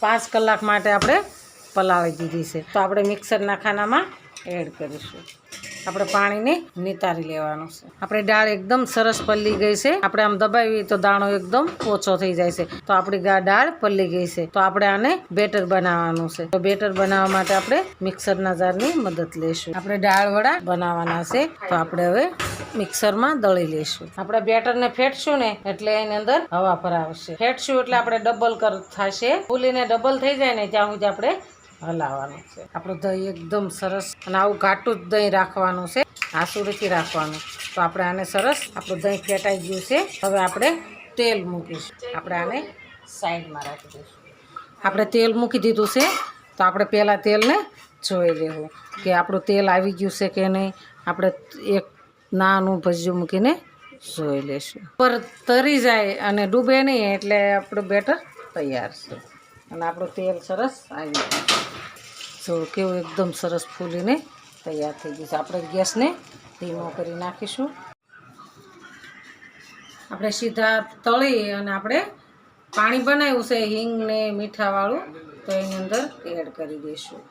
5 કલાક માટે આપણે પલાળી દીધી છે। તો આપણે મિક્સરના ખાનામાં એડ કરીશું। આપણે પાણીને નિતારી લેવાનું છે। આપણે દાળ એકદમ સરસ પલળી ગઈ છે। આપણે આમ દબાવીએ તો દાણો એકદમ ઓછો થઈ જાય છે। તો આપણી દાળ પલળી ગઈ છે। તો આપણે આને બેટર બનાવવાનું છે। તો બેટર બનાવવા માટે આપણે મિક્સરના જારની મદદ લઈશું। આપણે દાળ વડા બનાવવાના છે। તો આપણે હવે મિક્સરમાં દળી લઈશું। આપણે બેટરને ફેટશું ને એટલે એની અંદર હવા ભરાવશે। ફેટશું એટલે આપણે ડબલ થશે। ફૂલીને ડબલ થઈ જાય ને ત્યાં સુધી આપણે હલાવવાનું છે। આપણું દહીં એકદમ સરસ અને આવું ઘાટું જ દહીં રાખવાનું છે, આસું નથી રાખવાનું। તો આપણે આને સરસ આપણું દહીં ફેટાઈ ગયું છે। હવે આપણે તેલ મૂકીશું। આપણે આને સાઈડમાં રાખી દઈશું। આપણે તેલ મૂકી દીધું છે। તો આપણે પહેલાં તેલને જોઈ લેવું કે આપણું તેલ આવી ગયું છે કે નહીં। આપણે એક નાનું ભજીયું મૂકીને જોઈ લઈશું। પર તરી જાય અને ડૂબે નહીં એટલે આપણું બેટર તૈયાર છે। અને આપણું તેલ સરસ આવી ગયું જો કેવું એકદમ સરસ ફૂલીને તૈયાર થઈ ગયું છે। આપણે ગેસને ધીમો કરી નાખીશું। આપણે સીધા તળી અને આપણે પાણી બનાવ્યું છે હિંગ ને મીઠાવાળું, તો એની અંદર એડ કરી દઈશું।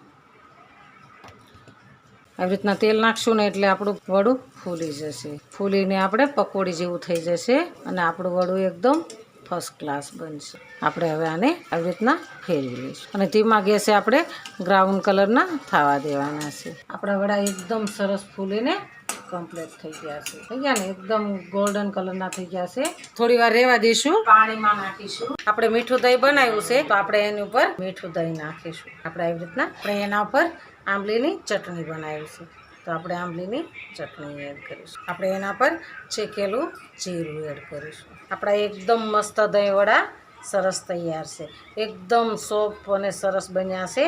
આવી રીતના તેલ નાખશું ને એટલે આપણું વડું ફૂલી જશે। ફૂલીને આપણે પકોડી જેવું થઈ જશે અને આપણું વડું એકદમ ફર્સ્ટ ક્લાસ બનશે। આપણે હવે આને આવી રીતના ફેરવી લઈશું અને ધીમા ગેસે આપણે બ્રાઉન કલરના થવા દેવાના છે। આપણા વડા એકદમ સરસ ફૂલીને કમ્પ્લીટ થઈ ગયા છે। થઈ ગયા ને એકદમ ગોલ્ડન કલરના થઈ ગયા છે। થોડી વાર રહેવા દઈશું। પાણીમાં નાખીશું। આપણે મીઠું દહીં બનાવ્યું છે તો આપણે એની ઉપર મીઠું દહીં નાખીશું। આપણે આવી રીતના આપણે એના ઉપર આંબલીની ચટણી બનાવી છે તો આપણે આંબલીની ચટણી એડ કરીશું। આપણે એના પર શેકેલું જીરું એડ કરીશું। આપણા એકદમ મસ્ત દહીં વડા સરસ તૈયાર છે। એકદમ સોફ્ટ અને સરસ બન્યા છે।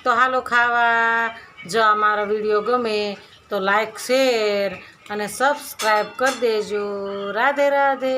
તો હાલો ખાવા। જો અમારો વિડીયો ગમે તો લાઈક શેર અને સબસ્ક્રાઈબ કરી દેજો। રાધે રાધે।